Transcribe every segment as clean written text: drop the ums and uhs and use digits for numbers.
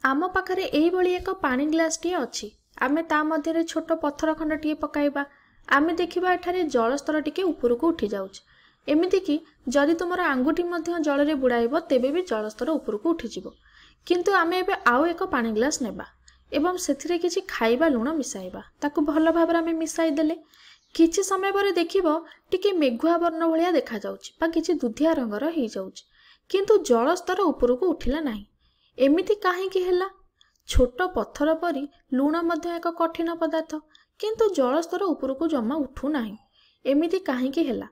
आम पाखरे एइभଳି एक पानी ग्लास टी अछि। आमे ता मध्यरे छोट पत्थर खंड टी पकाइबा। आमे देखिबा एठारे जलस्तर टिके उपरकू उठी जाउछ। एमिति कि जदि तुमर आंगुठी मध्य जलरे बुड़ाइबो तेबे भी जलस्तर उपरकू उठी जिवो। किंतु आमे एबे आउ एक पानी ग्लास नेबा एवं सेथिरे किछि खाइबा लूण मिसाइबा। ताकू भल भाबरे आमे मिसाइ देले किछि समय परे देखिबो टिके मेघुआ वर्ण भलिया देखा जाउछ बा किछि दुधिया रंगर हेइ जाउछ। किंतु जलस्तर उपरकू उठिला नाही। एमिति काहेकि हेला? छोट पत्थर परी लूण मध्य एक कठिन पदार्थ किंतु जलस्तर उपरकू जमा उठू नाही। एमिति काहेकि हेला?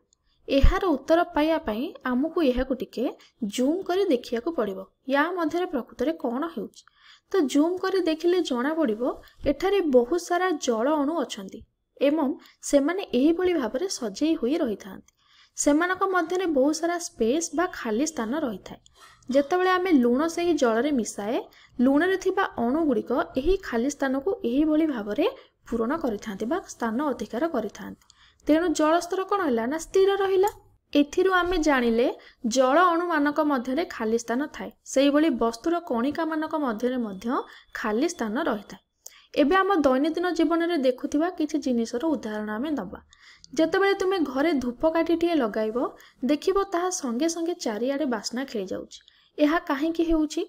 एहार उत्तर पाइया पई आमको एहाकु टिके जूम करी देखियाकु पड़िबो। या मध्यरे प्रकृତରେ कोन हेउछ? तो जूम करी देखिले जणा पड़िबो एठारे बहुत सारा जल अणु अछंती एवं सेमाने एही भली भाबरे सजेई होई रहिथांती। सेमानक मध्यरे बहुत सारा स्पेस बा खाली स्थान रहिथाय। जेतेबेले आमे लूण सेही जलरे मिसाए लूणरे थिबा अणु गुड़िक एही खाली स्थान को एही भली भाबरे पूरण करिथांती बा स्थान अधिकार करिथांती। तेणु जलस्तर कोन होला ना स्थिर रहिला। एथिरु आमे जानिले जल अणु मानक मध्यरे खाली स्थान थाए। सेही भली वस्तुर कणिका मानक मध्यरे मध्य खाली स्थान रहिथाय। एबे आम दैनंदिन जीवन रे देखुथिबा किछि जिनिसर उदाहरण आमे दबा। जेतेबेले तुमे घरे धूपकाठीटीए लगाइबो देखिबो ताहा संगे संगे चारिआडे बास्ना खेली जाउछि। एहा काहेकि हेउछि?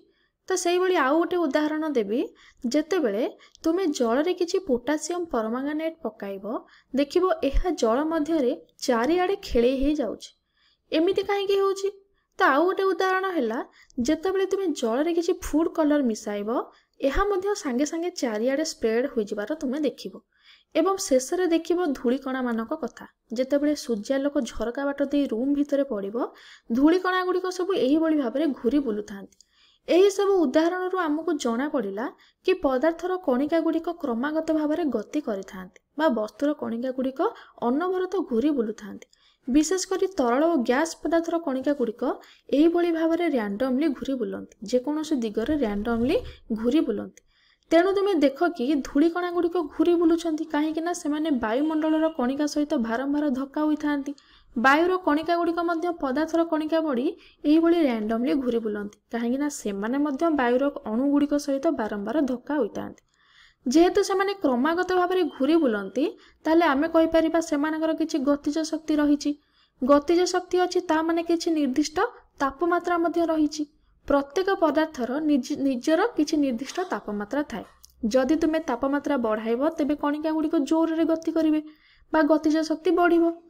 तो सेही भली आउ गोटे उदाहरण देबी। जेतेबेले तुमे जलरे किछि पोटासियम परमांगानेट पकाइबो देखिबो एहा जल मध्यरे चारिआडे खेले हेइ जाउछि। एमिति काहेकि हेउछि? तो आउ गोटे उदाहरण हैला जेतेबेले तुमे जलरे किछि फूड कलर मिसाइबो एहा मध्य संगे संगे चारिआडे स्प्रेड होई जिबार तुमे देखिबो। एवं शेषरे देखिबो धूलिकणा मानक कथा। जेतेबेले सूर्यालोक झरका बाट दे रूम भितरे पड़िबो धूलिकणा गुड़िक सब एही भली भाबरे घूरी बुलुथांती। एही सब उदाहरण रु हमकु जणा पड़िला कि पदार्थर कणिका गुड़िक क्रमागत भाबरे गति करिथांती बा वस्तुर कणिका गुड़िक अनवरत घूरी बुलुथांती। विशेषकर तरल और गैस पदार्थर कणिका गुड़िक एही भली भाबरे रैंडमली घूरी बुलंती। जे कोनोसी दिगरे रैंडमली घूरी बुलंती। तेणु तुमे देख कि धूलिकणा गुड़िक घूरी बुलुछंती काहेकि ना सेमाने वायुमंडलर कणिका सहित भारंभार धक्का होइथांती। वायुर कणिका गुड़िक मध्य पदार्थर कणिका बड़ी एही भली रैंडमली घूरी बुलंती काहेकि ना सेमाने मध्य वायुर अणु गुड़िक सहित बारंबार धक्का होइथांती। जेहेतु सेमाने क्रमागत भाबरे घूरी बुलंती ताले आमे कहि परिबा सेमानकर किछि गतिज शक्ति रहिछि। गतिज शक्ति अछि ता माने किछि निर्दिष्ट तापमात्रा मध्य रहिछि। प्रत्येक पदार्थर निजर किछि निर्दिष्ट तापमात्रा थाए। जदि तुमे तापमात्रा बढ़ाइबो तेबे कणिका गुड़िक जोर रे गति करिवे बा गतिज शक्ति बढ़िबो।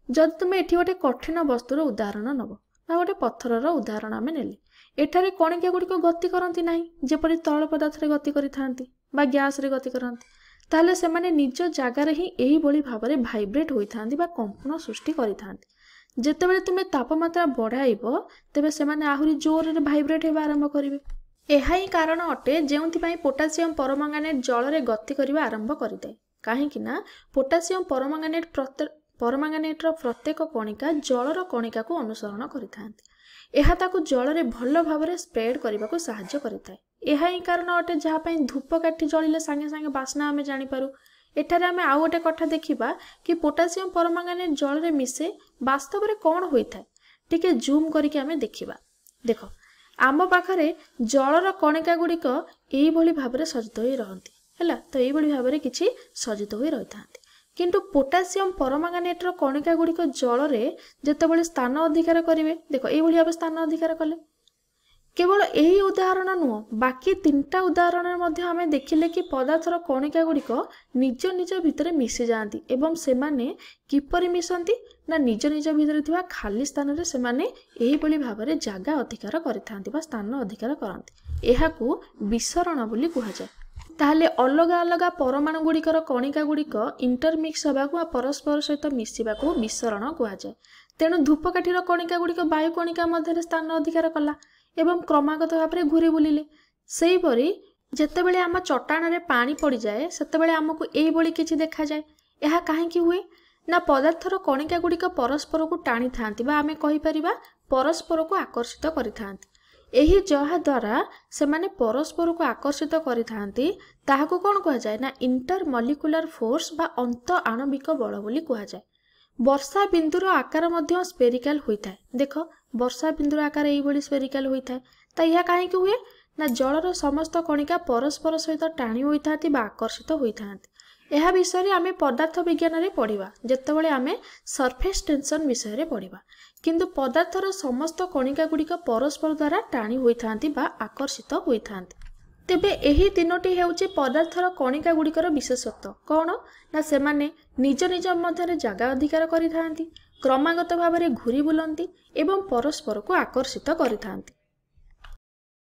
जदि तुमे एठी गोटे कठिन वस्तुर उदाहरण नबो बा गोटे पत्थरर उदाहरण आमे नेले एठारे कणिका गुड़िक गति करंती नाही जेपरि तरल पदार्थ रे गति करिथांती बा गैस रे गति करंती। ताले सेमाने निज जागा रे ही एही भली भाबरे भाइब्रेट होइथांती बा कंपन सृष्टि करिथांती। जेतेबेले तुमे तापमात्रा बढ़ाइबो तेबे सेमाने आहुरी जोर रे भाइब्रेट हेबा आरंभ करिवे। एहा ही कारण अटे जेउंथिपाई पोटासियम परमांगानेट जलरे गति करिबा आरंभ करिदाय। काहेकि ना पोटासियम परमांगानेटर प्रत्येक कणिका जलर कणिका को अनुसरण करिथांती। एहा ताकू जलरे भल भाबरे स्प्रेड करिबाकू सहाय्य करिताय। एहा ही कारण अटे जहा पई धूपकाठी जळिले संगे संगे बास्ना आमे जानि पारू। एठारे आमे आउ गोटे कथा देखिबा कि पोटासियम परमांगानेट जलरे मिसे वास्तव रे कोन होइथाय। टिके जूम करिके आमे देखिबा। देखो आम पाखरे जलर कणिका गुड़िक एही भली भाबरे सजित होई रहंती हैला। तो एही भली भाबरे किछि सजित होई रहिथांती। किंतु पोटासियम परमांगानेटर कणिका गुड़िक जलरे जेतेबेले स्थान अधिकार करिवे देखो एही भली भाबरे स्थान अधिकार कले। केवल यही उदाहरण नुह बाकी तीनटा उदाहरण मध्य आमे देखिले कि पदार्थर कणिका गुड़िक निज निज भितरे मिसी जाती एवं सेमाने किपरि मिसंती ना निज निज भितरे थिबा खाली स्थान रे सेमाने एही भली भाबरे जागा अधिकार करिथांती बा स्थान अधिकार करंती। एहाकू विसरण बोली कुहा जाय। ताहले अलग अलग परमाणु गुड़िकर कणिका गुड़िक इंटरमिक्स होबाकू परस्पर सहित मिसिबाकू विसरण कुहा जाय। तेणु धूपकाठीर कणिका गुड़िक वायु कणिका मध्यरे स्थान अधिकार कला एवं क्रमागत भाबरे घूरी बुलिले। सेही परी जेतेबेले आम चट्टाण रे पानी पड़ी जाए सेतेबेले आमको एही भली किछि देखा जाए। एहा काहेकि हुए ना पदार्थर कणिका गुड़िक परस्पर को टाणी थांती बा आमे कहि परिबा परस्पर को आकर्षित करि थांती। एही जहा द्वारा सेमाने परस्पर को आकर्षित करि थांती ताहाको कोन कहा जाय ना इंटर मॉलिक्यूलर फोर्स बा अंत आणविक बल बोली कहा जाय। वर्षा बिंदुर आकार मध्य स्पेरिकल होइथाय। देखो वर्षा बिंदुर आकार एही भली स्पेरिकल होइथाय। ता यह काहेकि हुए ନା ଜଳର ସମସ୍ତ କଣିକା ପରସ୍ପର ସହିତ ଟାଣି ହୋଇଥାନ୍ତି ବା ଆକର୍ଷିତ ହୋଇଥାନ୍ତି। ଏହା ବିଷୟରେ ଆମେ ପଦାର୍ଥ ବିଜ୍ଞାନରେ ପଢ଼ିବା ଯେତେବେଳେ ଆମେ ସରଫେସ୍ ଟେନସନ୍ ବିଷୟରେ ପଢ଼ିବା। କିନ୍ତୁ ପଦାର୍ଥର ସମସ୍ତ କଣିକା ଗୁଡ଼ିକ ପରସ୍ପର ଦ୍ୱାରା ଟାଣି ହୋଇଥାନ୍ତି ବା ଆକର୍ଷିତ ହୋଇଥାନ୍ତି। ତେବେ ଏହି ତିନୋଟି ହେଉଛି ପଦାର୍ଥର କଣିକା ଗୁଡ଼ିକର ବିଶେଷତ୍ୱ। କ'ଣ ନା ସେମାନେ ନିଜ ନିଜ ମଧ୍ୟରେ ଜାଗା ଅଧିକାର କରିଥାନ୍ତି, କ୍ରମାଗତ ଭାବରେ ଘୁରି ବୁଲନ୍ତି ଏବଂ ପରସ୍ପରକୁ ଆକର୍ଷିତ କରିଥାନ୍ତି।